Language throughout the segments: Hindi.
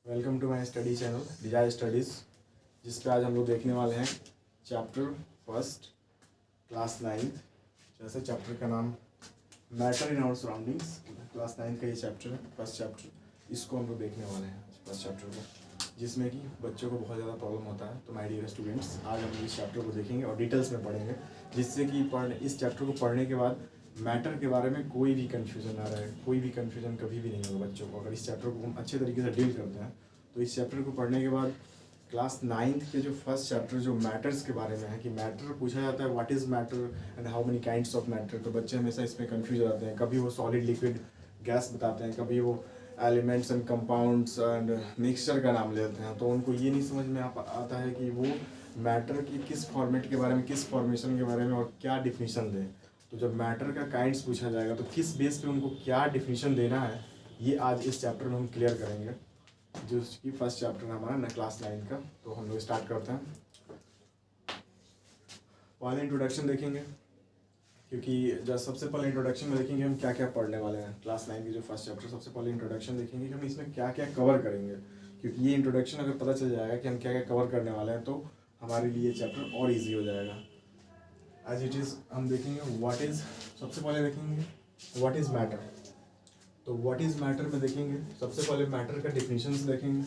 Welcome to my study channel Desire Studies, जिस पे आज हम लोग देखने वाले हैं चैप्टर फर्स्ट क्लास 9th। जैसे चैप्टर का नाम matter in our surroundings, class 9th का ये चैप्टर है, फर्स्ट चैप्टर। इसको हम लोग देखने वाले हैं फर्स्ट चैप्टर को, जिसमें कि बच्चों को बहुत ज़्यादा प्रॉब्लम होता है। तो माय डियर स्टूडेंट्स, आज हम इस चैप्टर को देखेंगे और डिटेल्स में पढ़ेंगे, जिससे कि इस चैप्टर को पढ़ने के बाद मैटर के बारे में कोई भी कन्फ्यूज़न ना रहे। कोई भी कन्फ्यूज़न कभी भी नहीं होगा बच्चों को, अगर इस चैप्टर को हम अच्छे तरीके से डील करते हैं। तो इस चैप्टर को पढ़ने के बाद क्लास 9th के जो फर्स्ट चैप्टर जो मैटर्स के बारे में है, कि मैटर पूछा जाता है what is matter and how many kinds of matter. तो बच्चे हमेशा इसमें कन्फ्यूज हो जाते हैं, कभी वो सॉलिड लिक्विड गैस बताते हैं, कभी वो elements and compounds and mixture का नाम लेते हैं। तो उनको ये नहीं समझ में आता है कि वो मैटर की किस फॉर्मेट के बारे में, किस फॉर्मेशन के बारे में और क्या डिफिनीशन दें। तो जब मैटर का काइंड्स पूछा जाएगा तो किस बेस पे उनको क्या डिफिनीशन देना है, ये आज इस चैप्टर में हम क्लियर करेंगे, जो कि फर्स्ट चैप्टर है हमारा ना क्लास 9 का। तो हम लोग स्टार्ट करते हैं। पहले इंट्रोडक्शन देखेंगे, क्योंकि जब सबसे पहले इंट्रोडक्शन में देखेंगे हम क्या क्या पढ़ने वाले हैं। क्लास 9 की जो फर्स्ट चैप्टर, सबसे पहले इंट्रोडक्शन देखेंगे कि हम इसमें क्या क्या कवर करेंगे, क्योंकि ये इंट्रोडक्शन अगर पता चल जाएगा कि हम क्या क्या कवर करने वाले हैं तो हमारे लिए चैप्टर और ईजी हो जाएगा। एज इट इज़ हम देखेंगे व्हाट इज़, सबसे पहले देखेंगे व्हाट इज़ मैटर। तो व्हाट इज़ मैटर में देखेंगे सबसे पहले मैटर का डिफिनीशंस देखेंगे,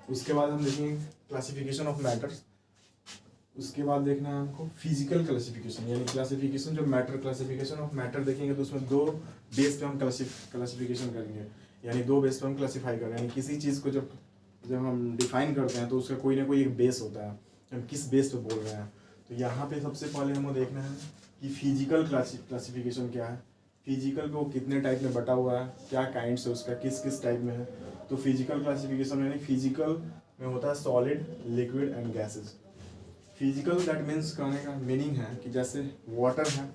उसके बाद हम देखेंगे क्लासिफिकेशन ऑफ मैटर्स, उसके बाद देखना है हमको फिजिकल क्लासिफिकेशन, यानी क्लासिफिकेशन जो मैटर, क्लासिफिकेशन ऑफ मैटर देखेंगे। तो उसमें दो बेस पे हम क्लासिफिकेशन करेंगे, यानी दो बेस पे हम क्लासीफाई करेंगे। यानी किसी चीज़ को जब हम डिफाइन करते हैं तो उसका कोई ना कोई एक बेस होता है, हम किस बेस पे बोल रहे हैं। तो यहाँ पे सबसे पहले हमें देखना है कि फिजिकल क्लासिफिकेशन क्या है, फिजिकल को कितने टाइप में बटा हुआ है, क्या काइंड्स है उसका, किस किस टाइप में है। तो फिजिकल क्लासिफिकेशन यानी फिजिकल में होता है solid, liquid and gases. Physical that means कहने का मीनिंग है कि जैसे वाटर है,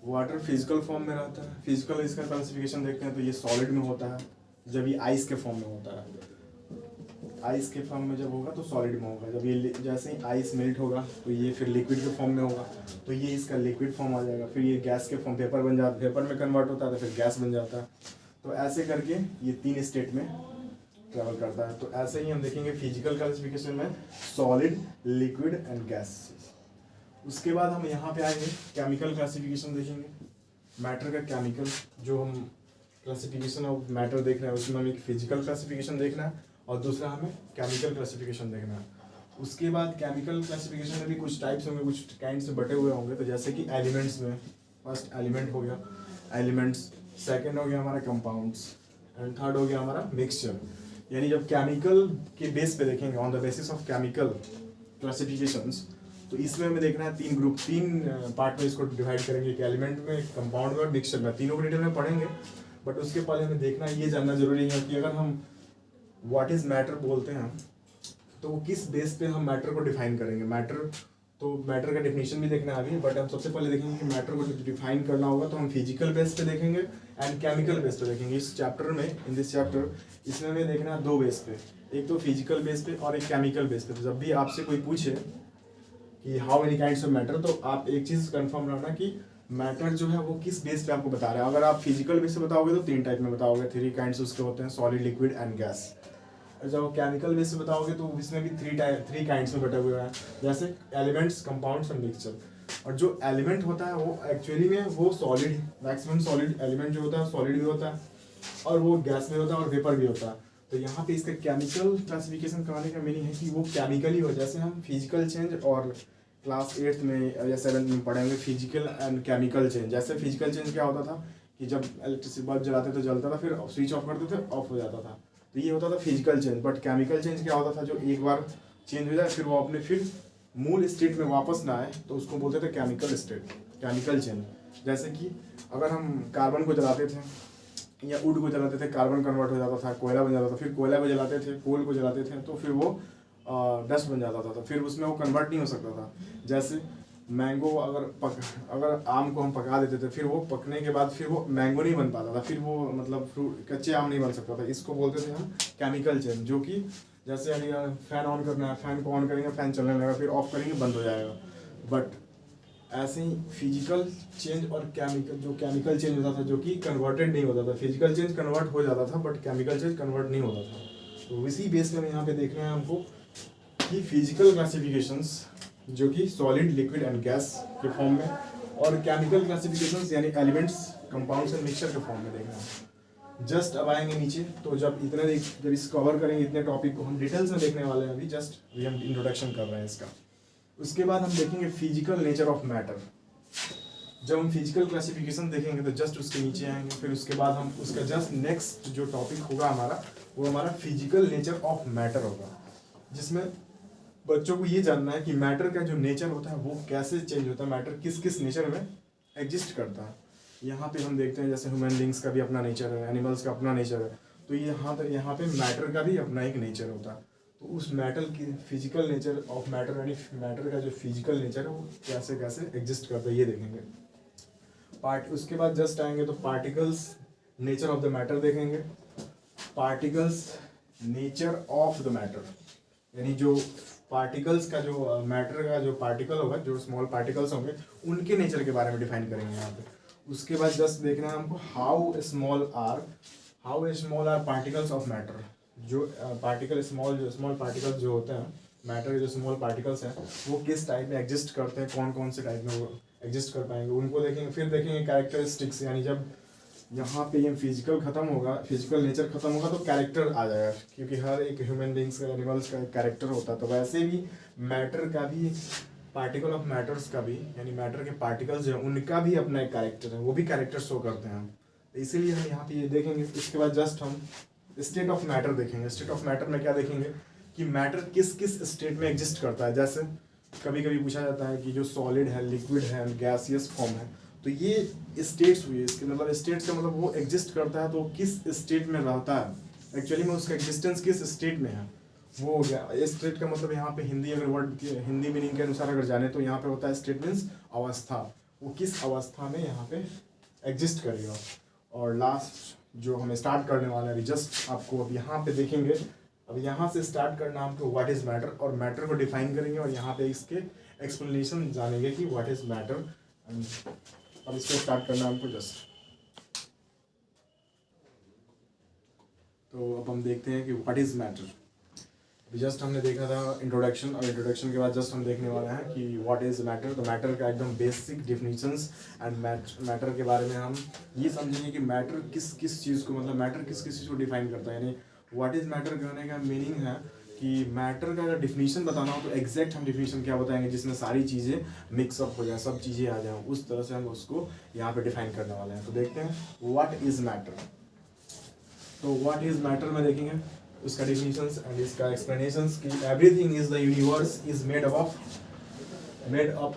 वाटर फिजिकल फॉर्म में रहता है। फिजिकल इसका क्लासिफिकेशन देखते हैं तो ये सॉलिड में होता है, जब ये आइस के फॉर्म में होता है। आइस के फॉर्म में जब होगा तो सॉलिड में होगा, जब ये जैसे ही आइस मेल्ट होगा तो ये फिर लिक्विड के फॉर्म में होगा, तो ये इसका लिक्विड फॉर्म आ जाएगा। फिर ये गैस के फॉर्म, पेपर बन जाता है, पेपर में कन्वर्ट होता है तो फिर गैस बन जाता है। तो ऐसे करके ये 3 स्टेट में ट्रेवल करता है। तो ऐसे ही हम देखेंगे फिजिकल क्लासिफिकेशन में सॉलिड, लिक्विड एंड गैस। उसके बाद हम यहाँ पे आएंगे केमिकल क्लासिफिकेशन देखेंगे, मैटर का केमिकल जो हम क्लासिफिकेशन ऑफ मैटर देख रहे हैं, उसमें हमें फिजिकल क्लासिफिकेशन देखना है और दूसरा हमें केमिकल क्लासिफिकेशन देखना है। उसके बाद केमिकल क्लासिफिकेशन में भी कुछ टाइप्स होंगे, कुछ काइंड से बटे हुए होंगे। तो जैसे कि एलिमेंट्स में फर्स्ट एलिमेंट हो गया एलिमेंट्स, सेकंड हो गया हमारा कंपाउंड्स एंड थर्ड हो गया हमारा मिक्सचर। यानी जब केमिकल के बेस पे देखेंगे, on the basis of chemical classifications, तो इसमें हमें देखना है 3 ग्रुप, 3 पार्ट में इसको डिवाइड करेंगे, कि एलिमेंट में, कंपाउंड में और मिक्सचर में। तीनों को डिटेल में पढ़ेंगे, बट उसके पहले हमें देखना ये जानना जरूरी है कि अगर हम व्हाट इज़ मैटर बोलते हैं तो वो किस बेस पे हम मैटर को डिफाइन करेंगे। मैटर का डेफिनेशन भी देखना है अभी, बट हम सबसे पहले देखेंगे कि मैटर को डिफाइन करना होगा तो हम फिजिकल बेस पे देखेंगे एंड केमिकल बेस पे देखेंगे। इस चैप्टर में, इन दिस चैप्टर, इसमें हमें देखना है 2 बेस पे, एक तो फिजिकल बेस पे और एक केमिकल बेस पे। तो जब भी आपसे कोई पूछे कि how many kinds of matter, तो आप एक चीज़ कंफर्म रहना कि मैटर जो है वो किस बेस पे आपको बता रहा है। अगर आप फिजिकल बेस पे बताओगे तो 3 टाइप में बताओगे, 3 काइंड्स उसके होते हैं, सॉलिड, लिक्विड एंड गैस। जब केमिकल बेस पे बताओगे तो इसमें भी 3 काइंड्स में बटे हुए हैं, जैसे एलिमेंट्स, कंपाउंड्स एंड मिक्सचर। और जो एलिमेंट होता है वो एक्चुअली में वो सॉलिड, मैक्सिमम सॉलिड एलिमेंट जो होता है सॉलिड भी होता है और वो गैस में होता है और वेपर भी होता है। तो यहाँ पे इसका केमिकल क्लासिफिकेशन कराने का मीनिंग है कि वो केमिकली हो। जैसे हम फिजिकल चेंज और क्लास 8th में या 7th में पढ़ेंगे फिजिकल एंड केमिकल चेंज। जैसे फिजिकल चेंज क्या होता था कि जब इलेक्ट्रिसिटी बल्ब जलाते तो जलता था, फिर स्विच ऑफ करते थे ऑफ हो जाता था, तो ये होता था physical change. But chemical change क्या होता था, जो एक बार चेंज हो जाए फिर वो अपने फिर मूल स्टेट में वापस ना आए, तो उसको बोलते थे केमिकल स्टेट, केमिकल चेंज। जैसे कि अगर हम कार्बन को जलाते थे या वुड को जलाते थे, कार्बन कन्वर्ट हो जाता था, कोयला बन जाता था, फिर कोयला को जलाते थे, कोल को जलाते थे तो फिर वो डस्ट बन जाता था, तो फिर उसमें वो कन्वर्ट नहीं हो सकता था। जैसे मैंगो अगर आम को हम पका देते थे, फिर वो पकने के बाद फिर वो मैंगो नहीं बन पाता था, फिर वो मतलब फ्रूट, कच्चे आम नहीं बन सकता था। इसको बोलते थे हम केमिकल चेंज। जो कि जैसे अगर फैन ऑन करना है, फैन को ऑन करेंगे फैन चलने लगेगा, फिर ऑफ करेंगे बंद हो जाएगा। बट ऐसे ही फिजिकल चेंज और केमिकल, जो केमिकल चेंज होता था जो कि कन्वर्टेड नहीं होता था, फिजिकल चेंज कन्वर्ट हो जाता था बट केमिकल चेंज कन्वर्ट नहीं होता था। तो इसी बेस पे यहाँ पे देख रहे हैं हमको कि फिजिकल क्लासिफिकेशंस जो कि सॉलिड, लिक्विड एंड गैस के फॉर्म में, और केमिकल क्लासिफिकेशंस यानी एलिमेंट्स, कंपाउंड्स एंड मिक्सचर के फॉर्म में देख रहे हैं। जस्ट अब आएंगे नीचे, तो जब इस कवर करेंगे इतने टॉपिक को हम डिटेल्स में देखने वाले हैं, अभी जस्ट हम इंट्रोडक्शन कर रहे हैं इसका। उसके बाद हम देखेंगे फिजिकल नेचर ऑफ मैटर। जब हम फिजिकल क्लासिफिकेशन देखेंगे तो जस्ट उसके नीचे आएंगे, फिर उसके बाद हम उसका जस्ट नेक्स्ट जो टॉपिक होगा हमारा, वो हमारा फिजिकल नेचर ऑफ मैटर होगा, जिसमें बच्चों को ये जानना है कि मैटर का जो नेचर होता है वो कैसे चेंज होता है, मैटर किस किस नेचर में एग्जिस्ट करता है। यहाँ पे हम देखते हैं जैसे ह्यूमन बींग्स का भी अपना नेचर है, एनिमल्स का अपना नेचर है, तो यहाँ पे मैटर का भी अपना एक नेचर होता है। तो उस मैटर की फिजिकल नेचर ऑफ मैटर यानी मैटर का जो फिजिकल नेचर है वो कैसे कैसे एग्जिस्ट करता है ये देखेंगे। उसके बाद जस्ट आएंगे तो particles nature of the matter देखेंगे। Particles nature of the matter यानी जो पार्टिकल्स का जो मैटर का जो पार्टिकल होगा, जो स्मॉल पार्टिकल्स होंगे उनके नेचर के बारे में डिफाइन करेंगे यहाँ पे। उसके बाद जस्ट देखना है हमको how small are particles of matter. जो पार्टिकल स्मॉल पार्टिकल्स जो होते हैं मैटर के, जो स्मॉल पार्टिकल्स हैं वो किस टाइप में एग्जिस्ट करते हैं, कौन कौन से टाइप में वो एग्जिस्ट कर पाएंगे उनको देखेंगे। फिर देखेंगे कैरेक्टरिस्टिक्स, यानी जब यहाँ पे ये फिजिकल खत्म होगा, फिजिकल नेचर खत्म होगा तो कैरेक्टर आ जाएगा, क्योंकि हर एक ह्यूमन बींग्स का, एनिमल्स का कैरेक्टर होता है। तो वैसे भी मैटर का भी, पार्टिकल ऑफ मैटर्स का भी, यानी मैटर के पार्टिकल्स जो हैं उनका भी अपना एक कैरेक्टर है, वो भी कैरेक्टर शो करते हैं हम, इसीलिए हम यहाँ पे ये देखेंगे। इसके बाद जस्ट हम स्टेट ऑफ मैटर देखेंगे। स्टेट ऑफ मैटर में क्या देखेंगे कि मैटर किस किस स्टेट में एग्जिस्ट करता है। जैसे कभी कभी पूछा जाता है कि जो सॉलिड है, लिक्विड है, गैसियस फॉर्म है, तो ये स्टेट्स हुई, इसके मतलब स्टेट्स का मतलब वो एग्जिस्ट करता है तो किस स्टेट में रहता है, एक्चुअली में उसका एग्जिस्टेंस किस स्टेट में है वो हो गया। स्टेट का मतलब यहाँ पे हिंदी अगर वर्ड के हिंदी मीनिंग के अनुसार अगर जाने तो यहाँ पे होता है स्टेट मीन्स अवस्था, वो किस अवस्था में यहाँ पे एग्जिस्ट करेगा। और लास्ट जो हम स्टार्ट करने वाले हैं अभी जस्ट आपको अब यहाँ पे देखेंगे, अब यहाँ से स्टार्ट करना हमको व्हाट इज मैटर, और मैटर को डिफाइन करेंगे और यहाँ पे इसके एक्सप्लेनेशन जानेंगे कि व्हाट इज मैटर। अब इसको स्टार्ट करना हमको जस्ट, तो अब हम देखते हैं कि व्हाट इज मैटर। अभी जस्ट हमने देखा था इंट्रोडक्शन, और इंट्रोडक्शन के बाद जस्ट हम देखने वाले हैं कि व्हाट इज मैटर। तो मैटर का एकदम बेसिक डिफिनीशंस एंड मैटर के बारे में हम ये समझेंगे कि मैटर किस किस चीज़ को, मतलब मैटर किस किस चीज़ को डिफाइन करता है। यानी व्हाट इज मैटर कहने का मीनिंग है कि मैटर का अगर डिफिनीशन बताना हो तो एग्जैक्ट हम डिफिनीशन क्या बताएंगे जिसमें सारी चीज़ें मिक्सअप हो जाए, सब चीज़ें आ जाए, उस तरह से हम उसको यहाँ पे डिफाइन करने वाले हैं। तो देखते हैं व्हाट इज मैटर। तो व्हाट इज मैटर में देखेंगे उसका डिफिनीशंस एंड इसका एक्सप्लेनेशंस कि everything is the universe is made up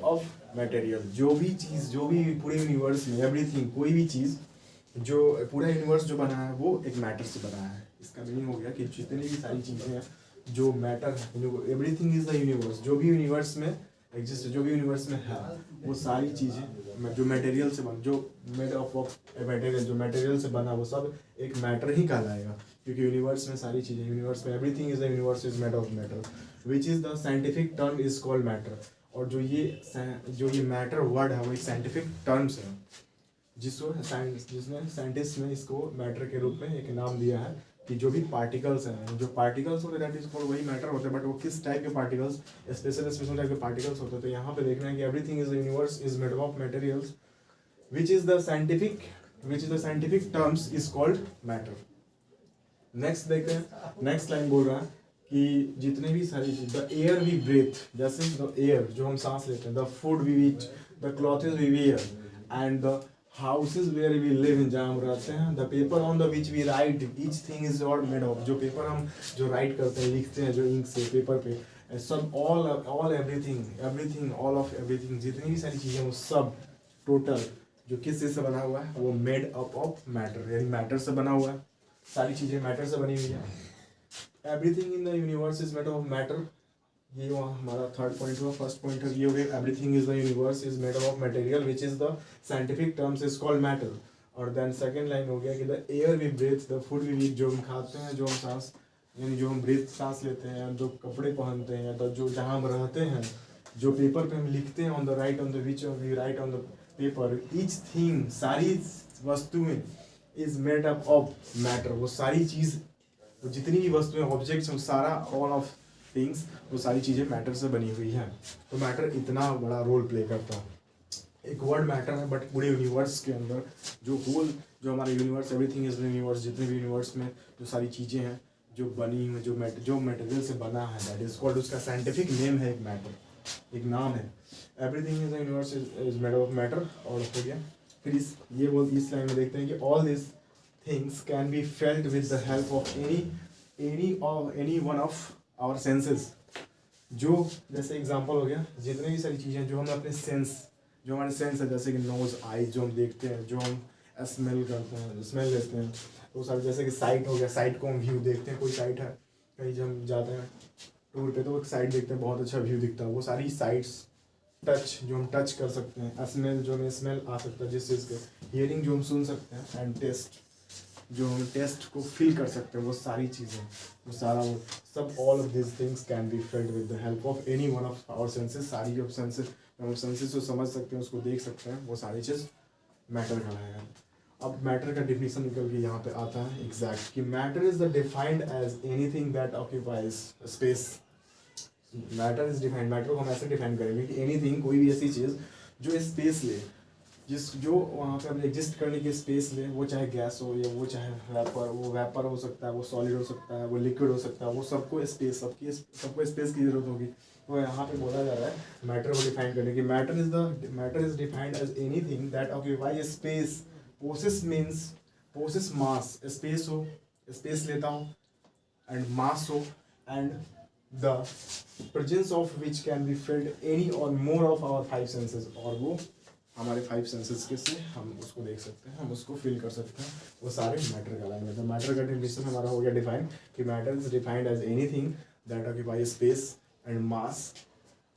of material. जो भी चीज़, जो भी पूरे यूनिवर्स में एवरीथिंग, कोई भी चीज़, जो पूरा यूनिवर्स जो बना है वो एक मैटर से बना है। इसका मीनिंग हो गया कि जितनी भी सारी चीज़ें हैं जो मैटर है, एवरीथिंग इज द यूनिवर्स, जो भी यूनिवर्स में एग्जिस्ट, जो भी यूनिवर्स में है वो सारी चीज़ें जो मटेरियल से बन, जो मेड ऑफ मटेरियल, जो मटेरियल से बना वो सब एक मैटर ही कहलाएगा, क्योंकि यूनिवर्स में सारी चीज़ें, यूनिवर्स में everything is the universe is made of matter, which is the scientific term is called matter. और जो ये मैटर वर्ड है वो एक साइंटिफिक टर्म्स है, जिसने साइंटिस्ट ने इसको मैटर के रूप में एक नाम दिया है कि जो भी पार्टिकल्स हैं, जो पार्टिकल्स होते हैं वही मैटर होते हैं, बट वो किस टाइप के पार्टिकल्स, स्पेशल टाइप के पार्टिकल्स होते हैं। तो यहाँ पे देखना है कि everything is the universe is made of materials which is the scientific terms is called matter. Next देखते हैं, नेक्स्ट लाइन बोल रहा है कि जितने भी सारी चीज, द एयर वी ब्रीथ, जैसे द एयर जो हम सांस लेते हैं, the food we eat, the clothes we wear and the houses where we live, जहाँ हम रहते हैं, the paper on the which we write, each thing is all made of, जो पेपर हम जो राइट करते हैं, लिखते हैं जो इंक से पेपर पे, सब all everything all of everything, जितनी भी सारी चीज़ें वो सब टोटल जो किस चीज़ से बना हुआ है वो मेड अप ऑफ मैटर, यानी मैटर से बना हुआ है, सारी चीज़ें मैटर से बनी हुई है। Everything in the universe is made of matter, ये हमारा थर्ड पॉइंट हुआ। फर्स्ट पॉइंट ये हो गया everything is the universe is made of material which is the scientific terms is called matter. और देन सेकंड लाइन हो गया कि the air we breathe, the food we eat, जो हम खाते हैं, जो हम सांस, यानी जो हम ब्रीथ सांस लेते हैं, जो कपड़े पहनते हैं, तो जो जहाँ हम रहते हैं, जो पेपर पे हम लिखते हैं on the write on the which we write on the paper, each thing, सारी वस्तुएं is made up of matter. वो सारी चीज़, वो जितनी भी वस्तुएं, ऑब्जेक्ट्स, वो सारा, ऑल ऑफ थिंग्स, वो सारी चीज़ें मैटर से बनी हुई हैं। तो मैटर इतना बड़ा रोल प्ले करता है। एक वर्ड मैटर है, बट पूरे यूनिवर्स के अंदर जो होल, जो हमारा यूनिवर्स, एवरीथिंग इज यूनिवर्स, जितने भी यूनिवर्स में जो सारी चीज़ें हैं जो बनी हुई, जो मटेरियल से बना है, दैट इज कॉल्ड, उसका साइंटिफिक नेम है एक मैटर, एक नाम है। Everything is the universe is made of matter. और हो गया फिर इस लाइन में देखते हैं कि all this things can be felt with the help of any one of our senses. जो जैसे एग्जांपल हो गया, जितने भी सारी चीज़ें जो हम अपने सेंस, जो हमारे सेंस है, जैसे कि नोज, आई, जो हम देखते हैं, जो हम स्मेल करते हैं, स्मेल लेते हैं, तो सारे, जैसे कि साइट हो गया, साइट को हम व्यू देखते हैं, कोई साइट है कहीं जब हम जाते हैं टूर पे तो एक साइट देखते हैं, बहुत अच्छा व्यू दिखता है, वो सारी साइट्स। टच, जो हम टच कर सकते हैं, स्मेल, जो हमें स्मेल आ सकता है जिस चीज़ के, हियरिंग, जो हम सुन सकते हैं, एंड टेस्ट, जो हम टेस्ट को फील कर सकते हैं, वो सारी चीज़ें, वो सारा, वो सब, all of this things can be felt with the help of any one of our senses. सारी जो सेंसेस, हम सेंसेस को समझ सकते हैं, उसको देख सकते हैं, वो सारी चीज़ मैटर कहलाएगा। अब मैटर का डिफिनीशन निकल के यहाँ पे आता है एग्जैक्ट, कि matter is the defined as anything that occupies space. Matter is defined, matter को हम ऐसे डिफाइन करेंगे कि एनीथिंग, कोई भी ऐसी चीज़ जो स्पेस ले, जो वहाँ पे अपने एग्जिस्ट करने की स्पेस ले, वो चाहे गैस हो या वो चाहे वेपर, वो वेपर हो सकता है, वो सॉलिड हो सकता है, वो लिक्विड हो सकता है, वो सबको स्पेस, सबको स्पेस की जरूरत होगी। तो यहाँ पे बोला जा रहा है मैटर को डिफाइन करने की, matter is defined as anything that occupy space. Possess means, possess mass, space हो, स्पेस लेता हूँ, एंड मास हो, and the presence of which can be felt any or more of our 5 senses. और वो हमारे 5 सेंसेस के से हम उसको देख सकते हैं, हम उसको फील कर सकते हैं, वो सारे मैटर कहलाएंगे। तो मैटर का डेफिनेशन हमारा हो गया डिफाइन, कि matter is defined as anything that occupy space and mass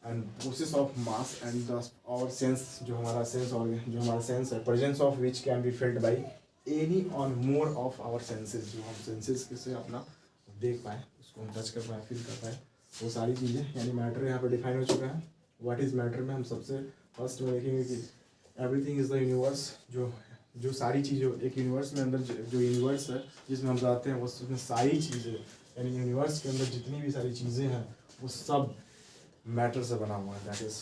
and process of mass and the our sense, जो हमारा सेंस ऑर्गन, जो हमारा सेंस है, presence of which can be felt by any or more of our senses. जो हम सेंसेस के से अपना देख पाए, उसको हम टच कर पाए, फील कर पाए, वो सारी चीज़ें, यानी मैटर यहाँ पर डिफाइन हो चुका है। व्हाट इज मैटर में हम सबसे फर्स्ट में देखेंगे कि एवरीथिंग इज द यूनिवर्स। जो सारी चीज़ें, एक यूनिवर्स में अंदर जो यूनिवर्स है जिसमें हम जाते हैं, उसमें सारी चीज़ें, यानी यूनिवर्स के अंदर जितनी भी सारी चीज़ें हैं, वो सब मैटर से बना हुआ है। दैट इज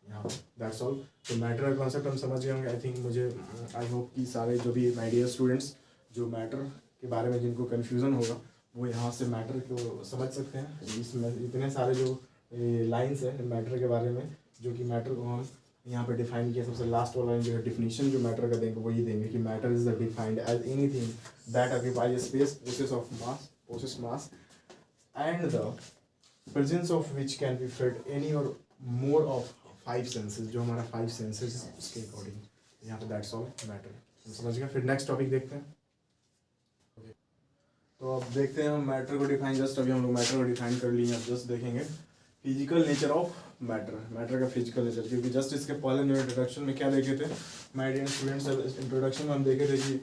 यहाँ दैट्स ऑल। तो मैटर का कॉन्सेप्ट हम समझ गए होंगे। आई होप कि सारे जो भी माय डियर स्टूडेंट्स, जो मैटर के बारे में जिनको कन्फ्यूज़न होगा, वो यहाँ से मैटर को समझ सकते हैं। इसमें इतने सारे जो लाइन्स है मैटर के बारे में, जो कि मैटर को हम यहाँ पे डिफाइन किया। सबसे लास्ट वाला जो है डिफिनीशन जो मैटर का देंगे, वो ये देंगे कि matter is the defined as anything that occupies space, possess mass and the presence of which can be felt any or more of 5 senses. जो हमारा 5 सेंसेस है उसके अकॉर्डिंग यहाँ पे दैट्स ऑल मैटर। हम समझ गए। फिर नेक्स्ट टॉपिक देखते हैं। तो अब देखते हैं हम मैटर को डिफाइन, जस्ट अभी हम लोग मैटर को डिफाइन कर लिए हैं। जस्ट देखेंगे फिजिकल नेचर ऑफ मैटर का फिजिकल नेचर, क्योंकि जस्ट इसके पहले जो इंट्रोडक्शन में क्या देखे थे माय डियर स्टूडेंट्स, इंट्रोडक्शन में हम देखे थे कि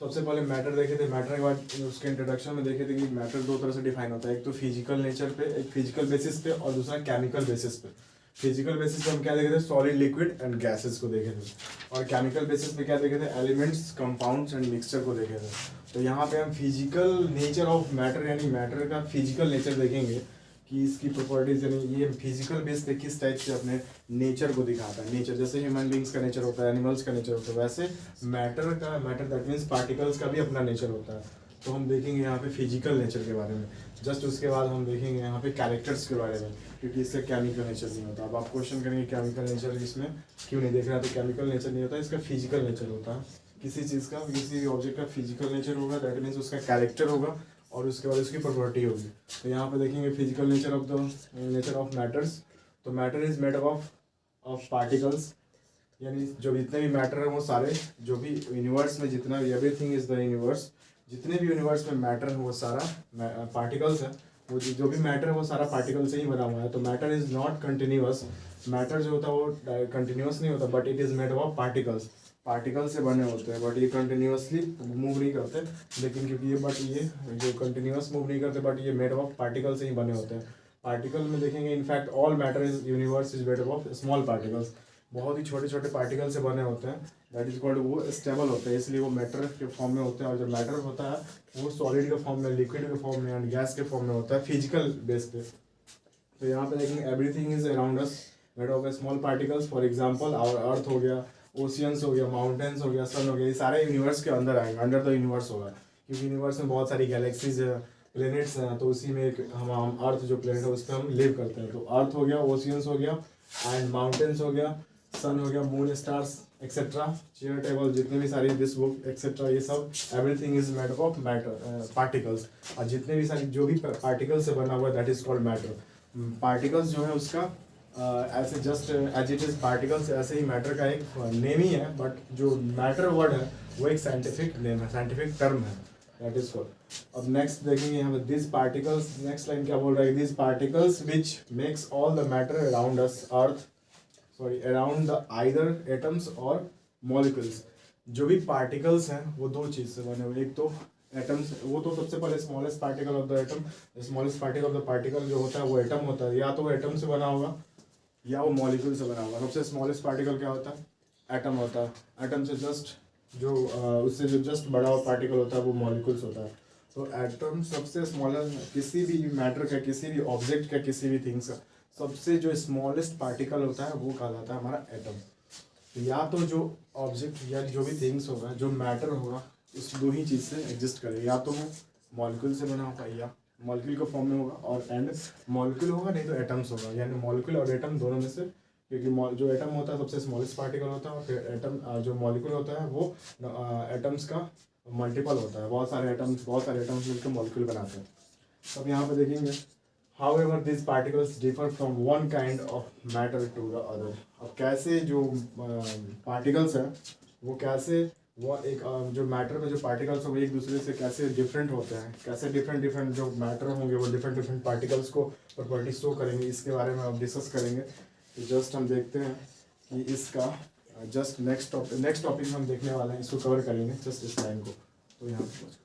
सबसे पहले मैटर देखे थे। मैटर के बाद उसके इंट्रोडक्शन में देखे थे कि मैटर 2 तरह से डिफाइन होता है, एक तो फिजिकल नेचर पे, एक फिजिकल बेसिस पे, और दूसरा केमिकल बेसिस पे। फिजिकल बेसिस पे हम क्या देखे थे, सॉलिड, लिक्विड एंड गैसेस को देखे थे, और केमिकल बेसिस पे क्या देखे थे, एलिमेंट्स, कंपाउंड्स एंड मिक्सचर को देखे थे। तो यहाँ पे हम फिजिकल नेचर ऑफ मैटर, यानी मैटर का फिजिकल नेचर देखेंगे कि इसकी प्रॉपर्टीज, यानी ये फिजिकल बेस पे किस टाइप से अपने नेचर को दिखाता है। नेचर जैसे ह्यूमन बींग्स का नेचर होता है, एनिमल्स का नेचर होता है, वैसे मैटर दैट मीन्स पार्टिकल्स का भी अपना नेचर होता है। तो हम देखेंगे यहाँ पे फिजिकल नेचर के बारे में। जस्ट उसके बाद हम देखेंगे यहाँ पे कैरेक्टर्स के बारे में, क्योंकि इसका केमिकल नेचर नहीं होता। अब आप क्वेश्चन करेंगे केमिकल नेचर इसमें क्यों नहीं देख रहा, तो केमिकल नेचर नहीं होता, इसका फिजिकल नेचर होता है। किसी चीज़ का, किसी भी ऑब्जेक्ट का फिजिकल नेचर होगा, दैट मीन्स उसका कैरेक्टर होगा, और उसके बाद उसकी प्रॉपर्टी होगी। तो यहाँ पे देखेंगे फिजिकल नेचर ऑफ मैटर्स। तो matter is made of particles, यानी जो जितने भी मैटर है वो सारे, जो भी यूनिवर्स में जितना भी, एवरीथिंग इज द यूनिवर्स, जितने भी यूनिवर्स में मैटर है वो सारा पार्टिकल्स है। वो जो भी मैटर है वो सारा पार्टिकल से ही बना हुआ है। तो matter is not continuous. Matter जो होता है वो कंटिन्यूअस नहीं होता, but it is made of particles. Particle से बने होते हैं, बट ये कंटिन्यूअसली मूव नहीं करते। लेकिन क्योंकि ये जो कंटिन्यूअस मूव नहीं करते, बट ये मेड ऑफ पार्टिकल से ही बने होते हैं। पार्टिकल में देखेंगे in fact all matter is universe is made up of small particles, बहुत ही छोटे छोटे पार्टिकल से बने होते हैं, दैट इज कॉल्ड, वो स्टेबल होते हैं इसलिए वो मैटर के फॉर्म में होते हैं। और जो मैटर होता है वो सॉलिड के फॉर्म में, लिक्विड के फॉर्म में एंड गैस के फॉर्म में होता है फिजिकल बेस पे। तो यहाँ पे देखेंगे everything is around us made of small particles, for example our earth हो गया, ओशियंस हो गया, माउंटेन्स हो गया, सन हो गया, ये सारे यूनिवर्स के अंदर आएंगे, अंडर द यूनिवर्स होगा, क्योंकि यूनिवर्स में बहुत सारी गैलेक्सीज है, प्लैनेट्स हैं, तो उसी में एक हम अर्थ जो प्लैनेट है उस पर हम लिव करते हैं। तो अर्थ हो गया, ओशियंस हो गया एंड माउंटेन्स हो गया, सन हो गया, moon, stars etcetera, chair table, जितने भी सारी दिस बुक एक्सेट्रा, ये सब everything is made up of matter particles. और जितने भी सारी जो भी पार्टिकल से बना हुआ है that is called matter. Particles जो है उसका ऐसे just as it is particles, ऐसे ही मैटर का एक नेम ही है, बट जो मैटर वर्ड है वो एक साइंटिफिक नेम है, साइंटिफिक टर्म है, दैट इज कॉल्ड। अब नेक्स्ट देखेंगे यहाँ पे दिस पार्टिकल्स, नेक्स्ट लाइन क्या बोल रहा है, this particles which makes all the matter around us earth, sorry around the either atoms और मॉलिक्यूल्स। जो भी पार्टिकल्स हैं वो दो चीज़ से बने हुए, एक तो एटम्स, वो तो सबसे पहले smallest particle of the atom, smallest particle of the particle जो होता है वो एटम होता है, या तो वो एटम से बना होगा या वो मॉलिक्यूल से बना होगा। सबसे स्मॉलेस्ट पार्टिकल क्या होता है, एटम होता है, एटम से जस्ट जो उससे जो जस्ट बड़ा हुआ पार्टिकल होता है वो मॉलिक्यूल्स होता है। तो एटम सबसे स्मॉलेस्ट, किसी भी मैटर का, किसी भी ऑब्जेक्ट का, किसी भी थिंग्स का सबसे जो स्मॉलेस्ट पार्टिकल होता है वो कहलाता है हमारा एटम। या तो जो ऑब्जेक्ट या जो भी थिंग्स होगा, जो मैटर होगा, इस दो ही चीज़ से एग्जिस्ट करेगा, या तो वो मॉलिक्यूल से बना होगा या मॉलिक्यूल के फॉर्म में होगा, और एंड मॉलिक्यूल होगा नहीं तो एटम्स होगा, यानी मॉलिक्यूल और एटम दोनों में से, क्योंकि जो एटम होता है सबसे स्मॉलेस्ट पार्टिकल होता है, और फिर एटम जो मॉलिक्यूल होता है वो एटम्स का मल्टीपल होता है, बहुत सारे एटम्स मिलकर मॉलिक्यूल बनाते हैं। अब यहाँ पे देखेंगे however these particles differ from one kind of matter to the other। अब कैसे जो पार्टिकल्स हैं वो कैसे, वो एक जो मैटर में जो पार्टिकल्स हैं वो एक दूसरे से कैसे डिफरेंट होते हैं, कैसे डिफरेंट जो मैटर होंगे वो डिफरेंट पार्टिकल्स को प्रॉपर्टी शो करेंगे, इसके बारे में अब डिस्कस करेंगे। तो जस्ट हम देखते हैं कि इसका जस्ट नेक्स्ट टॉपिक हम देखने वाले हैं, इसको कवर करेंगे जस्ट इस लाइन को। तो यहाँ पर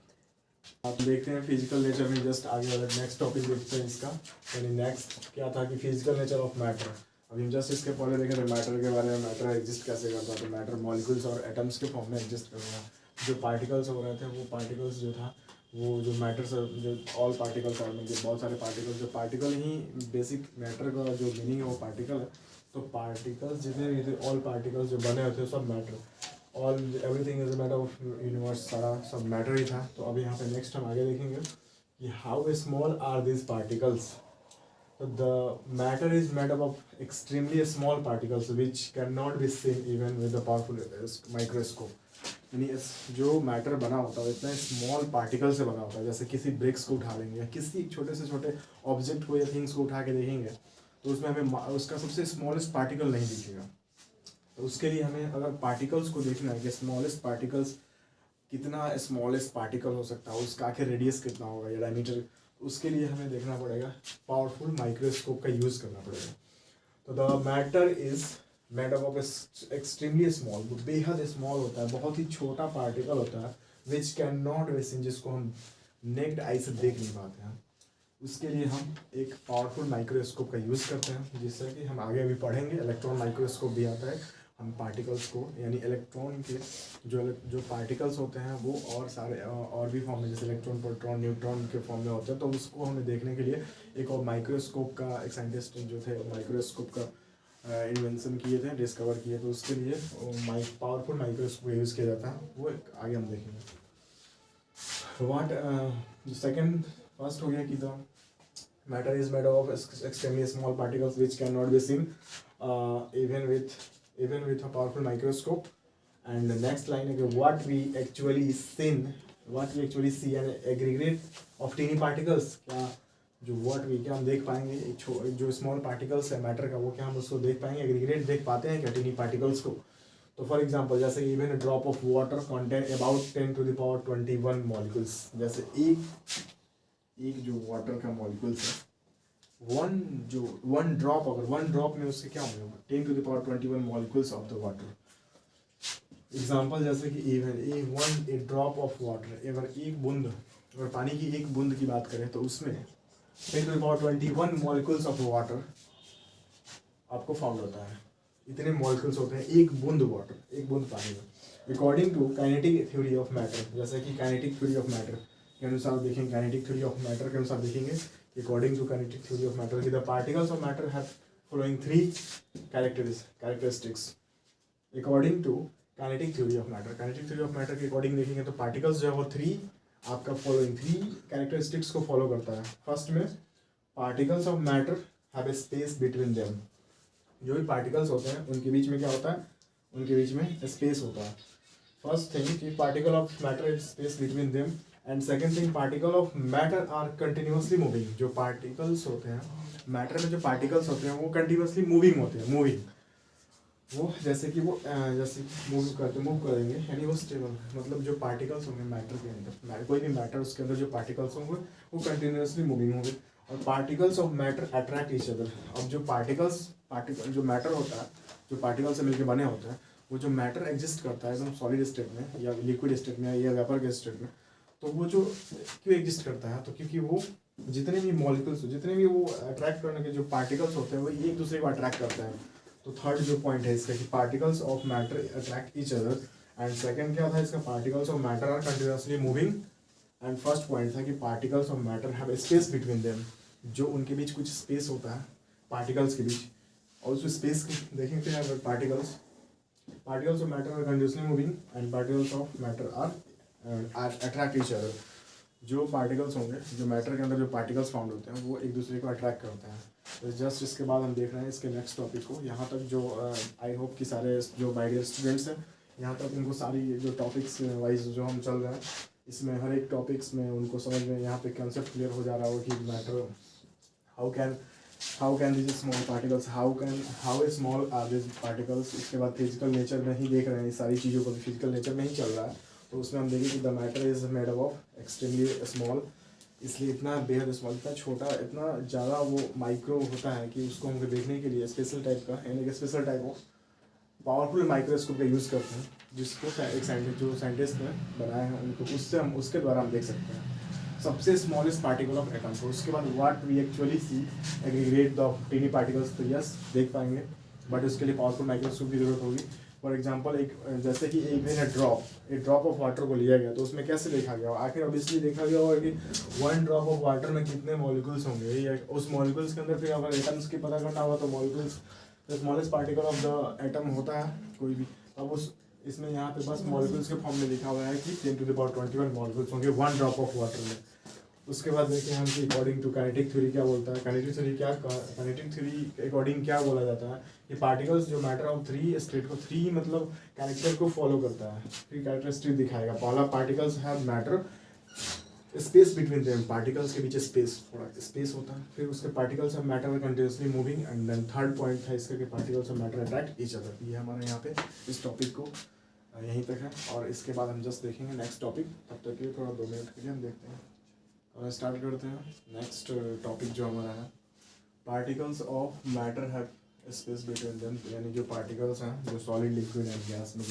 आप देखते हैं फिजिकल नेचर में जस्ट आगे वाला नेक्स्ट टॉपिक देखते हैं इसका, यानी नेक्स्ट क्या था कि फिजिकल नेचर ऑफ मैटर। अभी हम जस्ट इसके पहले देखे थे मैटर के बारे में, मैटर एग्जिस्ट कैसे करता है, तो मैटर मॉलिक्यूल्स और एटम्स के फॉर्म में एग्जिस्ट कर रहा है। जो पार्टिकल्स हो रहे थे वो पार्टिकल्स जो था वो जो मैटर से जो ऑल पार्टिकल्स और में बहुत सारे पार्टिकल्स, जो पार्टिकल ही बेसिक मैटर का जो मीनिंग है वो पार्टिकल है। तो पार्टिकल्स जितने भी थे, ऑल पार्टिकल्स जो बने होते हैं सब matter, all everything is matter of universe, सारा सब मैटर ही था। तो अब यहाँ पे नेक्स्ट हम आगे देखेंगे कि how small are this particles. तो the matter is made up of extremely small particles which can not be seen even with the powerful microscope. यानी जो मैटर बना होता है इतना स्मॉल पार्टिकल से बना होता है, जैसे किसी ब्रिक्स को उठा लेंगे या किसी छोटे से छोटे ऑब्जेक्ट को या थिंग्स को उठा के देखेंगे तो उसमें हमें उसका सबसे स्मॉलेस्ट पार्टिकल नहीं दिखेगा। तो उसके लिए हमें अगर पार्टिकल्स को देखना है कि स्मॉलेस्ट पार्टिकल्स कितना स्मॉलेस्ट पार्टिकल हो सकता है, उसका आखिर रेडियस कितना होगा या डायमीटर, उसके लिए हमें देखना पड़ेगा, पावरफुल माइक्रोस्कोप का यूज़ करना पड़ेगा। तो the matter is made up of extremely small, वो बेहद स्मॉल होता है, बहुत ही छोटा पार्टिकल होता है, विच कैन नॉट बी सीन, जिसको हम नेक्ड आई से देख नहीं पाते हैं। उसके लिए हम एक पावरफुल माइक्रोस्कोप का यूज़ करते हैं, जिससे कि हम आगे भी पढ़ेंगे। इलेक्ट्रॉन माइक्रोस्कोप भी आता है, हम पार्टिकल्स को यानी इलेक्ट्रॉन के जो पार्टिकल्स होते हैं वो और सारे और भी फॉर्म में, जैसे इलेक्ट्रॉन, प्रोटॉन, न्यूट्रॉन के फॉर्म में होते हैं, तो उसको हमें देखने के लिए एक और माइक्रोस्कोप का, एक साइंटिस्ट जो थे माइक्रोस्कोप का इन्वेंशन किए थे, डिस्कवर किए, तो उसके लिए पावरफुल माइक्रोस्कोप यूज़ किया जाता है, वो आगे हम देखेंगे। वाट सेकेंड फर्स्ट हो गया कि the matter is made of extremely small particles which can not be scene even with a powerful microscope। and the next line is what we actually see an aggregate of teeny particles। क्या जो क्या हम देख पाएंगे, जो स्मॉल पार्टिकल्स है मैटर का, वो क्या हम उसको देख पाएंगे, एग्रीगेट देख पाते हैं क्या टीनी पार्टिकल्स को। तो फॉर एग्जांपल जैसे even drop of water contain about 10 to the power 21 molecules, जैसे एक जो वाटर का मॉलिक्यूल्स है, वन ड्रॉप में उससे क्या होगा, 10 to the power 21 molecules of the water. Example जैसे कि even a drop of water, अगर एक बूंद, अगर पानी की एक बूंद की बात करें तो उसमें 10⁻21 मॉलिक्यूल्स ऑफ वाटर आपको फाउंड होता है। इतने मॉलिक्यूल्स होते हैं एक बूंद वाटर, एक बूंद पानी में। According to kinetic theory of matter, जैसे कि काइनेटिक थ्योरी ऑफ मैटर के अनुसार देखेंगे, काइनेटिक थ्योरी ऑफ मैटर के अनुसार देखेंगे कि according to kinetic theory of matter the particles of matter have following 3 characteristics. According to kinetic theory of matter, kinetic theory of matter के अकॉर्डिंग देखेंगे तो पार्टिकल्स जो है वो 3 आपका फॉलोइंग 3 कैरेक्टरिस्टिक्स को फॉलो करता है। फर्स्ट में particles of matter have a space between them, जो भी पार्टिकल्स होते हैं उनके बीच में क्या होता है, उनके बीच में स्पेस होता है। फर्स्ट थिंग कि particle of matter is space between them, and second thing particle of matter are continuously moving. जो पार्टिकल्स होते हैं मैटर में, जो पार्टिकल्स होते हैं वो कंटिन्यूअसली मूविंग होते हैं। मूविंग वो जैसे कि वो जैसे मूव करेंगे, यानी वो स्टेबल, मतलब जो पार्टिकल्स होंगे मैटर के अंदर, कोई भी मैटर उसके अंदर जो पार्टिकल्स होंगे वो कंटिन्यूअसली मूविंग होंगे। और particles of matter attract each other. अब जो पार्टिकल जो मैटर होता है, जो पार्टिकल से मिलकर बने होते हैं, वो जो मैटर एग्जिस्ट करता है एकदम सॉलिड स्टेट में या लिक्विड स्टेट में या वेपर के स्टेट में, तो वो जो क्यों एग्जिस्ट करता है, तो क्योंकि वो जितने भी मॉलिक्यूल्स, जितने भी वो अट्रैक्ट करने के जो पार्टिकल्स होते हैं वो एक दूसरे को अट्रैक्ट करते हैं। तो थर्ड जो पॉइंट है इसका कि particles of matter attract each other, and second क्या था इसका, particles of matter are continuously moving, and first point था कि particles of matter have space between them, जो उनके बीच कुछ स्पेस होता है पार्टिकल्स के बीच। और उस स्पेस की देखेंगे यहाँ पर particles of matter are continuously moving and particles of matter are attract each other. जो पार्टिकल्स होंगे, जो मैटर के अंदर जो पार्टिकल्स फाउंड होते हैं वो एक दूसरे को अट्रैक्ट करते हैं। तो जस्ट इसके बाद हम देख रहे हैं इसके नेक्स्ट टॉपिक को। यहाँ तक जो आई होप कि सारे जो माय डियर स्टूडेंट्स हैं, यहाँ तक उनको सारी जो टॉपिक्स वाइज जो हम चल रहे हैं, इसमें हर एक टॉपिक्स में उनको समझ में यहाँ पे कंसेप्ट क्लियर हो जा रहा हो कि matter how can this small particles, how a small are this particles. इसके बाद फिजिकल नेचर में ही देख रहे हैं, इस सारी चीज़ों को फिजिकल नेचर में ही चल रहा है। तो उसमें हम देखें कि the matter is made up of extremely small, इसलिए इतना बेहद स्मॉल, इतना छोटा, इतना ज़्यादा वो माइक्रो होता है कि उसको हमको देखने के लिए स्पेशल टाइप का, यानी कि special type of powerful microscope का यूज़ करते हैं, जिसको एक साइंटिस्ट ने बनाया है उनको, उससे हम उसके द्वारा हम देख सकते हैं सबसे स्मॉलेस्ट पार्टिकल ऑफ एटम। तो उसके बाद what we actually see aggregate the tiny particles, तो यस देख पाएंगे, बट उसके लिए पावरफुल माइक्रोस्कोप की जरूरत होगी। फॉर एग्जाम्पल एक जैसे कि एक ड्रॉप ऑफ वाटर को लिया गया, तो उसमें कैसे देखा गया, आखिर ऑब्वियसली देखा गया होगा कि 1 ड्रॉप ऑफ वाटर में कितने मॉलिक्यूल्स होंगे, या उस मॉलिक्यूल्स के अंदर फिर अगर एटम्स की पता करना होगा तो molecules smallest particle of the atom होता है कोई भी। अब उस इसमें यहाँ पे बस मॉलिक्यूल्स के फॉर्म में लिखा हुआ है कि 10⁻21 मॉलिक्यूल्स होंगे 1 ड्रॉप ऑफ वाटर में। उसके बाद देखिए हम कि अकॉर्डिंग टू काइनेटिक थ्योरी क्या बोलता है। काइनेटिक थ्योरी के अकॉर्डिंग क्या बोला जाता है कि पार्टिकल्स जो मैटर ऑफ 3 स्टेट को 3 मतलब कैरेक्टर को फॉलो करता है, 3 कैरेक्टरिस्टिक दिखाएगा। पहला particles have matter space between them, particles के बीच स्पेस, थोड़ा स्पेस होता है। फिर उसके particles of matter continuously moving, and then third point था इसका कि particles of matter attract each other. ये हमारे यहाँ पे इस टॉपिक को यहीं तक है, और इसके बाद हम जस्ट देखेंगे नेक्स्ट टॉपिक। तब तक के लिए थोड़ा 2 मिनट के लिए हम देखते हैं और स्टार्ट करते हैं नेक्स्ट टॉपिक जो हमारा है, particles of matter have space between them, यानी जो पार्टिकल्स हैं जो सॉलिड लिक्विड एंड गैस में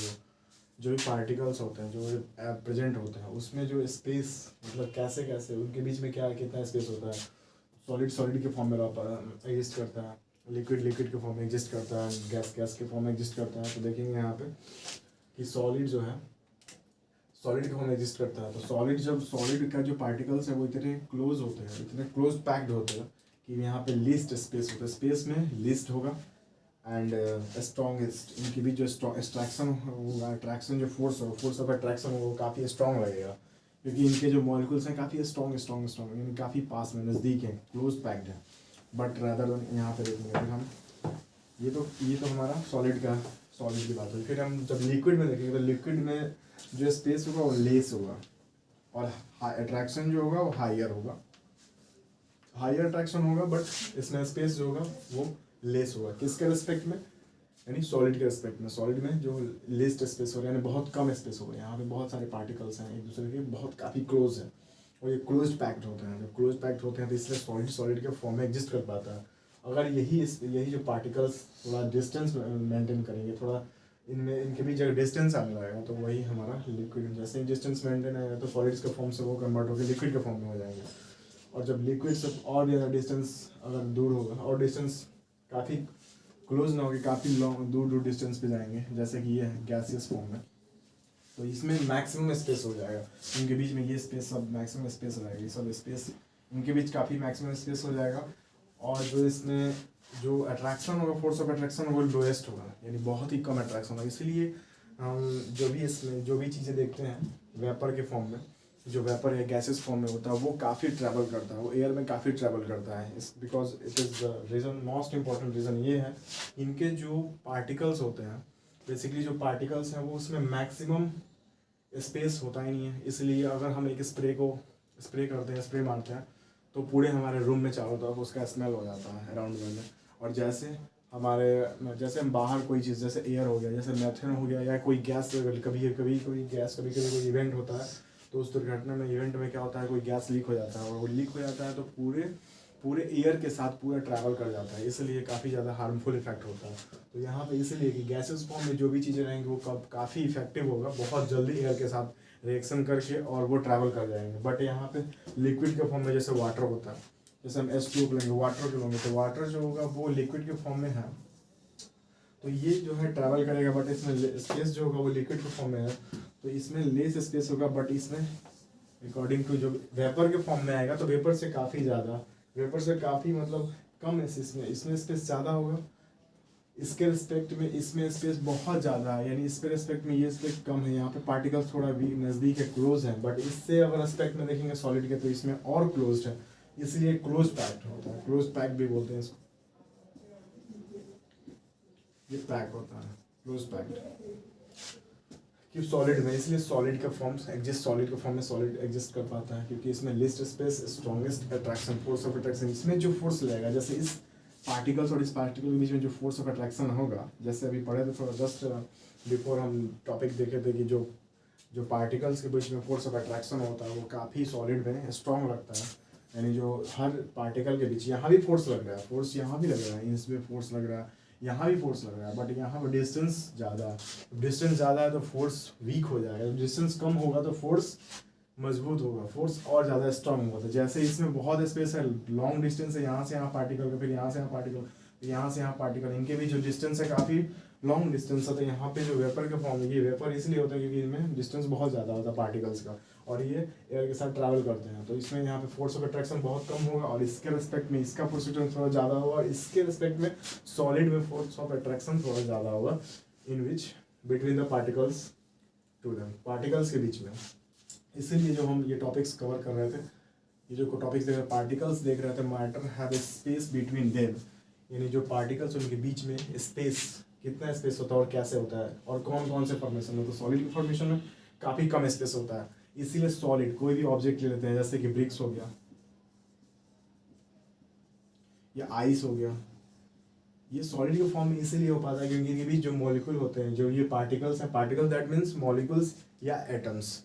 जो भी पार्टिकल्स होते हैं जो प्रेजेंट होते हैं उसमें जो स्पेस मतलब कैसे कैसे उनके बीच में क्या कितना स्पेस होता है। सॉलिड के फॉर्म में एग्जिस्ट करता है, लिक्विड के फॉर्म में एग्जिस्ट करता है, गैस के फॉर्म में एग्जिस्ट करता है। तो देखेंगे यहाँ पे कि सॉलिड जो है सॉलिड के फॉर्म में एग्जिस्ट करता है। तो सॉलिड का जो पार्टिकल्स है वो इतने क्लोज होते हैं, इतने क्लोज पैक्ड होते हैं कि यहाँ पे लीस्ट स्पेस होता है, स्पेस में लीस्ट होगा एंड स्ट्रॉन्गेस्ट, इनके बीच जो एक्सट्रैक्शन होगा, अट्रैक्शन जो फोर्स ऑफ अट्रैक्शन होगा वो काफ़ी स्ट्रॉन्ग लगेगा, क्योंकि इनके जो मॉलिक्यूल्स हैं काफ़ी स्ट्रॉन्ग यानी काफ़ी पास में नज़दीक है, क्लोज पैक्ड है। बट रैदर यहाँ पे देखेंगे फिर हम ये तो हमारा सॉलिड की बात है। फिर हम जब लिक्विड में देखेंगे तो लिक्विड में जो स्पेस होगा वो लेस होगा, और अट्रैक्शन जो होगा वो हायर अट्रैक्शन होगा, बट इसमें स्पेस जो होगा वो लेस होगा। किसके रिस्पेक्ट में, यानी सॉलिड के रिस्पेक्ट में। सॉलिड में जो लेस्ट स्पेस होगा यानी बहुत कम स्पेस होगा, यहाँ पे बहुत सारे पार्टिकल्स हैं एक दूसरे के बहुत काफ़ी क्लोज है, और ये क्लोज पैक्ड होते हैं। जब क्लोज पैक्ड होते हैं तो इसलिए सॉलिड के फॉर्म में एग्जिस्ट कर पाता है। अगर यही जो पार्टिकल्स थोड़ा डिस्टेंस मेंटेन करेंगे, थोड़ा इनके बीच अगर डिस्टेंस आने लगेगा तो वही हमारा लिक्विड, जैसे ही डिस्टेंस मेंटेन आएगा तो सॉलिड्स के फॉर्म से वो कन्वर्ट होकर लिक्विड के फॉर्म में हो जाएंगे। और जब लिक्विड से और ज़्यादा डिस्टेंस अगर दूर होगा और डिस्टेंस काफ़ी क्लोज ना होगी, काफ़ी लॉन्ग दूर दूर डिस्टेंस पे जाएंगे, जैसे कि ये है गैसियस फॉर्म में, तो इसमें मैक्सिमम स्पेस हो जाएगा। इनके बीच में ये स्पेस सब मैक्सिमम स्पेस रहेगा, ये सब स्पेस इनके बीच काफ़ी मैक्सिमम स्पेस हो जाएगा। और जो इसमें जो अट्रैक्शन होगा, फोर्स ऑफ अट्रैक्शन वो लोएस्ट होगा, यानी बहुत ही कम अट्रैक्शन होगा। इसलिए हम जो भी इसमें जो भी चीज़ें देखते हैं वेपर के फॉर्म में, जो वेपर या गैसेस फॉर्म में होता है वो काफ़ी ट्रैवल करता है, वो एयर में काफ़ी ट्रैवल करता है। इस because it is the reason, most important reason ये है, इनके जो पार्टिकल्स होते हैं, बेसिकली जो पार्टिकल्स हैं वो उसमें मैक्सिमम स्पेस होता ही नहीं है। इसलिए अगर हम एक स्प्रे को स्प्रे करते हैं, स्प्रे मारते हैं, तो पूरे हमारे रूम में चारों तरफ उसका स्मेल हो जाता है अराउंड में। और जैसे हम बाहर कोई चीज़ जैसे एयर हो गया, जैसे मैथेन हो गया, या कोई गैस, कभी कभी कोई इवेंट होता है, तो उस दुर्घटना में इवेंट में क्या होता है, कोई गैस लीक हो जाता है, और वो लीक हो जाता है तो पूरे एयर के साथ पूरा ट्रैवल कर जाता है, इसलिए काफ़ी ज़्यादा हार्मफुल इफेक्ट होता है। तो यहाँ पे इसलिए कि गैसेस फॉर्म में जो भी चीज़ें रहेंगी वो काफ़ी इफेक्टिव होगा, बहुत जल्दी एयर के साथ रिएक्शन करके और वो ट्रैवल कर जाएंगे। बट यहाँ पे लिक्विड के फॉर्म में जैसे वाटर होता है, जैसे हम H2O लेंगे, वाटर को लेंगे, तो वाटर जो होगा वो लिक्विड के फॉर्म में है, तो ये जो है ट्रैवल करेगा, बट इसमें स्पेस जो होगा वो लिक्विड के फॉर्म में है, तो इसमें लेस स्पेस होगा। बट इसमें अकॉर्डिंग टू जो वेपर के फॉर्म में आएगा, तो वेपर से काफ़ी मतलब कम है, इसमें स्पेस ज़्यादा होगा, इसके रिस्पेक्ट में इसमें स्पेस बहुत ज़्यादा है, यानी इसके रिस्पेक्ट में ये स्पेस कम है। यहाँ पे पार्टिकल्स थोड़ा भी नज़दीक है, क्लोज है, बट इससे अगर रिस्पेक्ट में देखेंगे सॉलिड के, तो इसमें और क्लोज है, इसलिए क्लोज पैक्ड होता है, क्लोज पैक भी बोलते हैं इसको, ये पैक होता है क्लोज पैक्ड कि सॉलिड में, इसलिए सॉलिड का सॉलिड के फॉर्म में सॉलिड एग्जिस्ट कर पाता है, क्योंकि इसमें list space, strongest attraction, force of attraction, इसमें जो फोर्स लगेगा, जैसे इस पार्टिकल्स और इस पार्टिकल के बीच में जो फोर्स ऑफ अट्रैक्शन होगा, जैसे अभी पढ़े थे थोड़ा जस्ट बिफोर हम टॉपिक देखे थे कि जो पार्टिकल्स के बीच में फोर्स ऑफ अट्रैक्शन होता है वो काफ़ी सॉलिड में स्ट्रॉन्ग लगता है, यानी जो हर पार्टिकल के बीच यहाँ भी फोर्स लग रहा है, फोर्स यहाँ भी लग रहा है, इसमें फोर्स लग रहा है, यहाँ भी फोर्स लग रहा है, बट यहाँ पर डिस्टेंस ज़्यादा है, तो फोर्स वीक हो जाएगा, जब डिस्टेंस कम होगा तो फोर्स मजबूत होगा, फोर्स और ज़्यादा स्ट्रांग होगा। तो जैसे इसमें बहुत स्पेस है, लॉन्ग डिस्टेंस है, यहाँ से यहाँ पार्टिकल का, फिर यहाँ से यहाँ पार्टिकल, यहाँ से यहाँ पार्टिकल, इनके बीच जो डिस्टेंस है काफ़ी लॉन्ग डिस्टेंस है। तो यहाँ पे जो वेपर के फॉर्म में, ये वेपर इसलिए होता है क्योंकि इनमें डिस्टेंस बहुत ज़्यादा होता है पार्टिकल्स का, और ये एयर के साथ ट्रैवल करते हैं, तो इसमें यहाँ पे फोर्स ऑफ अट्रैक्शन बहुत कम होगा, और इसके रिस्पेक्ट में इसका फोर्स ऑफ अट्रैक्शन थोड़ा ज़्यादा होगा, और इसके रिस्पेक्ट में सॉलिड में फोर्स ऑफ अट्रैक्शन थोड़ा ज़्यादा होगा, in which between the particles to them, particles के बीच में। इसीलिए जो हम ये टॉपिक्स कवर कर रहे थे, ये जो टॉपिक्स देख रहे पार्टिकल्स देख रहे थे, matter have a space between them, यानी जो पार्टिकल्स उनके बीच में स्पेस, कितना स्पेस होता है और कैसे होता है, और कौन कौन से फॉर्मेशन में, तो सॉलिड की फॉर्मेशन में काफ़ी कम स्पेस होता है, इसीलिए सॉलिड कोई भी ऑब्जेक्ट ले लेते हैं, जैसे कि ब्रिक्स हो गया या आइस हो गया, ये सॉलिड के फॉर्म में इसीलिए हो पाता है क्योंकि इनके बीच जो मॉलिक्यूल होते हैं, जो ये पार्टिकल्स हैं, पार्टिकल दैट मीन्स मॉलिक्यूल्स या एटम्स,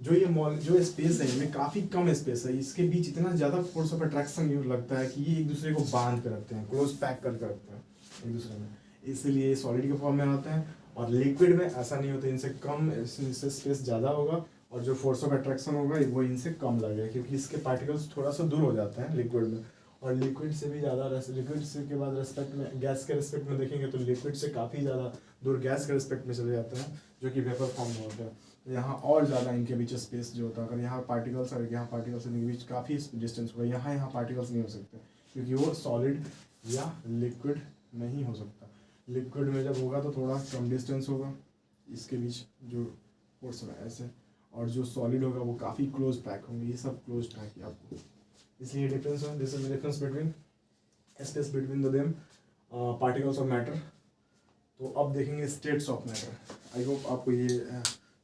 जो स्पेस है इनमें काफ़ी कम स्पेस है, इसके बीच इतना ज़्यादा फोर्स ऑफ अट्रैक्शन लगता है कि ये एक दूसरे को बांध कर रखते हैं, क्लोज पैक कर रखते हैं एक दूसरे में, इसलिए सॉलिड के फॉर्म में आते हैं। और लिक्विड में ऐसा नहीं होता, इनसे कम, इनसे स्पेस ज़्यादा होगा, और जो फोर्स ऑफ अट्रैक्शन होगा वो इनसे कम लगेगा, क्योंकि इसके पार्टिकल्स थोड़ा सा दूर हो जाते हैं लिक्विड में, और लिक्विड से भी ज़्यादा, लिक्विड से के बाद रेस्पेक्ट में, गैस के रेस्पेक्ट में देखेंगे तो लिक्विड से काफ़ी ज़्यादा दूर गैस के रेस्पेक्ट में चले जाते हैं, जो कि वेपर फॉर्म में होता है। तो यहाँ और ज़्यादा इनके बीच स्पेस जो होता है, अगर यहाँ पार्टिकल्स और यहाँ पार्टिकल्स इनके बीच काफ़ी डिस्टेंस होगा, यहाँ पार्टिकल्स नहीं हो सकते, क्योंकि वो सॉलिड या लिक्विड नहीं हो सकता। लिक्विड में जब होगा तो थोड़ा कम डिस्टेंस होगा इसके बीच जो फोर्स है ऐसे, और जो सॉलिड होगा वो काफ़ी क्लोज पैक होंगे, ये सब क्लोज पैक है आपको, इसलिए डिफरेंस है, this is the difference between space between the them particles of matter. तो अब देखेंगे states of matter. I hope आपको ये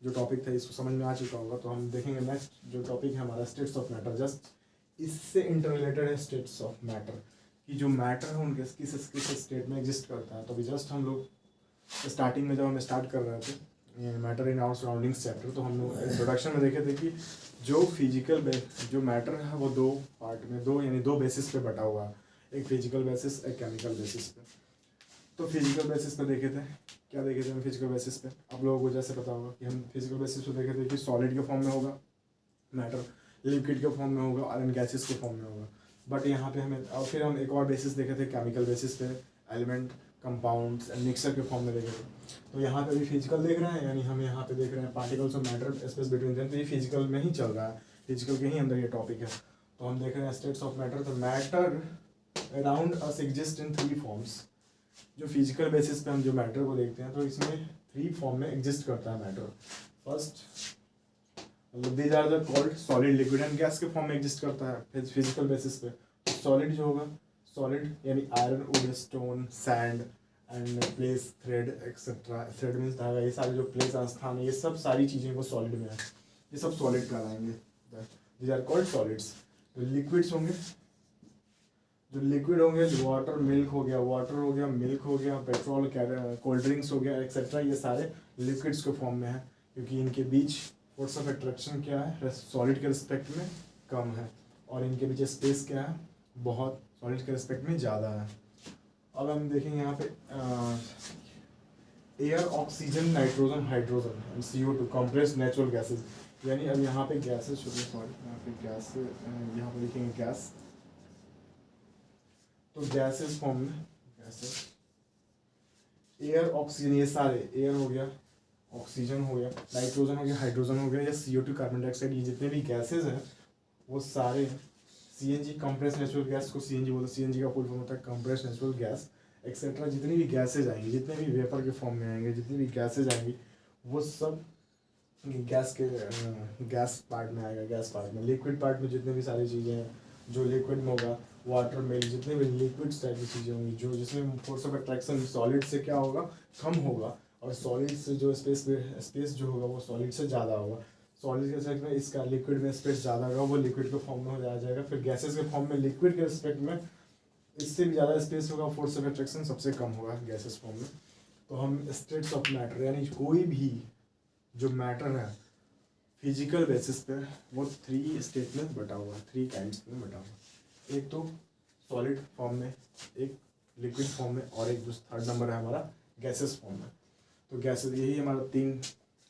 जो टॉपिक था इसको समझ में आ चुका होगा। तो हम देखेंगे नेक्स्ट जो टॉपिक है हमारा स्टेट्स ऑफ मैटर, जस्ट इससे इंटररिलेटेड है स्टेट्स ऑफ मैटर, कि जो मैटर है उनके किस स्टेट में एग्जिस्ट करता है। तो अभी जस्ट हम लोग स्टार्टिंग में जब हम स्टार्ट कर रहे थे matter in our surroundings chapter, तो हम लोग इंट्रोडक्शन में देखे थे कि जो फिजिकल जो मैटर है वो दो पार्ट में, दो बेसिस पे बटा हुआ है, एक फिजिकल बेसिस, एक केमिकल बेसिस पे। तो फिजिकल बेसिस पे देखे थे, क्या देखे थे हम फिजिकल बेसिस पे, आप लोगों को जैसे पता होगा कि हम फिजिकल बेसिस पे देखे थे कि सॉलिड के फॉर्म में होगा मैटर, लिक्विड के फॉर्म में होगा और इन गैसेस के फॉर्म में होगा। बट यहाँ पे हमें, और फिर हम एक और बेसिस देखे थे केमिकल बेसिस पे, एलिमेंट, कंपाउंड्स एंड मिक्सचर के फॉर्म में देखे थे। तो यहाँ पे भी फिजिकल देख रहे हैं, यानी हम यहाँ पे देख रहे हैं particles of matter space between them, तो ये फिजिकल में ही चल रहा है, फिजिकल के ही अंदर ये टॉपिक है। तो हम देख रहे हैं स्टेट्स ऑफ मैटर। तो matter around us exist in 3 forms. जो फिजिकल बेसिस पे हम जो मैटर को देखते हैं, तो इसमें 3 फॉर्म में एग्जिस्ट करता है मैटर। फर्स्ट, मतलब these are the called solid, liquid and gas के फॉर्म में एग्जिस्ट करता है फिजिकल बेसिस पे। सॉलिड जो होगा, सॉलिड यानी iron, would, stone, sand and place, thread etcetera. Thread means धागा, ये सारे जो प्लेस स्थान है, ये सब सारी चीज़ें वो सॉलिड में है, ये सब सॉलिड कहलाएंगे। These are called solids. तो लिक्विड्स होंगे, जो लिक्विड होंगे, वाटर, मिल्क हो गया, वाटर हो गया, मिल्क हो गया, पेट्रोल, कोल्ड ड्रिंक्स हो गया एक्सेट्रा, ये सारे लिक्विड्स के फॉर्म में है, क्योंकि इनके बीच फोर्स ऑफ अट्रैक्शन क्या है, सॉलिड के रिस्पेक्ट में कम है, और इनके बीच स्पेस क्या है, बहुत सॉलिड के रिस्पेक्ट में ज़्यादा है। अब हम देखेंगे यहाँ पे air, oxygen, nitrogen, hydrogen and CO2 compressed natural gases. यानी अब यहाँ पे गैसेज, सॉरी यहाँ पे गैस, यहाँ पे लिखेंगे गैस। तो गैसेस फॉर्म में गैसेस, एयर, ऑक्सीजन, ये सारे, एयर हो गया, ऑक्सीजन हो गया, नाइट्रोजन हो गया, हाइड्रोजन हो गया, या CO2 कार्बन डाइऑक्साइड, ये जितने भी गैसेस हैं वो सारे CNG कंप्रेस्ड नेचुरल गैस को CNG बोलते हैं। CNG का फुल फॉर्म होता है कंप्रेस्ड नेचुरल गैस एक्सेट्रा। जितनी भी गैसेज आएंगी, जितने भी वेपर के फॉर्म में आएंगे, जितनी भी गैसेज आएंगी, वो सब गैस के गैस पार्ट में आएगा। गैस पार्ट में, लिक्विड पार्ट में जितने भी सारी चीज़ें हैं, जो लिक्विड में होगा, वाटर में जितने भी लिक्विड टाइप की चीज़ें होंगी, जो जिसमें फोर्स ऑफ अट्रैक्शन सॉलिड से क्या होगा, कम होगा, और सॉलिड से जो स्पेस जो होगा वो सॉलिड से ज़्यादा होगा। सॉलिड के रिस्पेक्ट में इसका लिक्विड में स्पेस ज़्यादा होगा, वो लिक्विड के फॉर्म में हो जाएगा। फिर गैसेस के फॉर्म में लिक्विड के रिस्पेक्ट में इससे भी ज़्यादा स्पेस होगा, फोर्स ऑफ अट्रैक्शन सबसे कम होगा गैसेस फॉर्म में। तो हम स्टेट्स ऑफ मैटर, यानी कोई भी जो मैटर है फिजिकल बेसिस पे, वो 3 स्टेट में बटा हुआ है, 3 काइंड्स में बटा हुआ है। एक तो सॉलिड फॉर्म में, एक लिक्विड फॉर्म में, और एक जो 3rd नंबर है हमारा गैसेस फॉर्म में। तो गैसेस, यही हमारा 3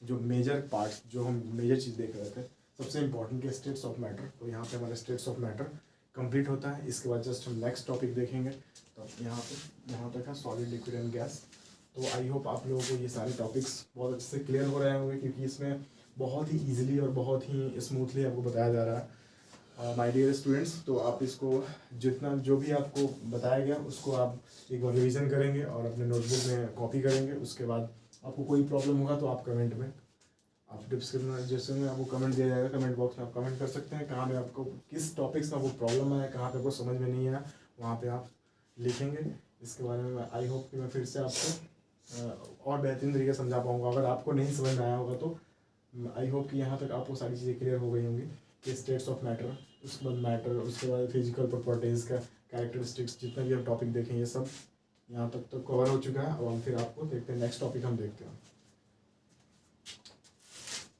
जो मेजर पार्ट्स, जो हम मेजर चीज़ देख रहे थे, सबसे इंपॉर्टेंट के स्टेट्स ऑफ मैटर। तो यहाँ पे हमारे स्टेट्स ऑफ मैटर कंप्लीट होता है। इसके बाद जस्ट हम नेक्स्ट टॉपिक देखेंगे। तो यहाँ तक है सॉलिड, लिक्विड एंड गैस। तो आई होप आप लोगों को ये सारे टॉपिक्स बहुत अच्छे से क्लियर हो रहे होंगे, क्योंकि इसमें बहुत ही ईजिली और बहुत ही स्मूथली आपको बताया जा रहा है माय डियर स्टूडेंट्स। तो आप इसको जितना जो भी आपको बताया गया उसको आप एक बार रिविज़न करेंगे और अपने नोटबुक में कॉपी करेंगे। उसके बाद आपको कोई प्रॉब्लम होगा तो आप कमेंट में, आप डिस्क्रिप्शन जैसे में आपको कमेंट दिया जाएगा, कमेंट बॉक्स में आप कमेंट कर सकते हैं, कहाँ पे आपको किस टॉपिक्स में आपको प्रॉब्लम आया, कहाँ पे आपको समझ में नहीं आया, वहाँ पे आप लिखेंगे। इसके बारे में आई होप कि मैं फिर से आपको और बेहतरीन तरीके से समझा पाऊँगा। अगर आपको नहीं समझ में आया होगा तो आई होप कि यहाँ तक आपको सारी चीज़ें क्लियर हो गई होंगी कि स्टेट्स ऑफ मैटर, उसके बाद मैटर, उसके बाद फिजिकल प्रॉपर्टीज़ का कैरेक्टरिस्टिक्स, जितना भी हम टॉपिक देखें ये सब यहाँ तक तो कवर हो चुका है। अब हम फिर आपको देखते हैं, नेक्स्ट टॉपिक हम देखते हैं।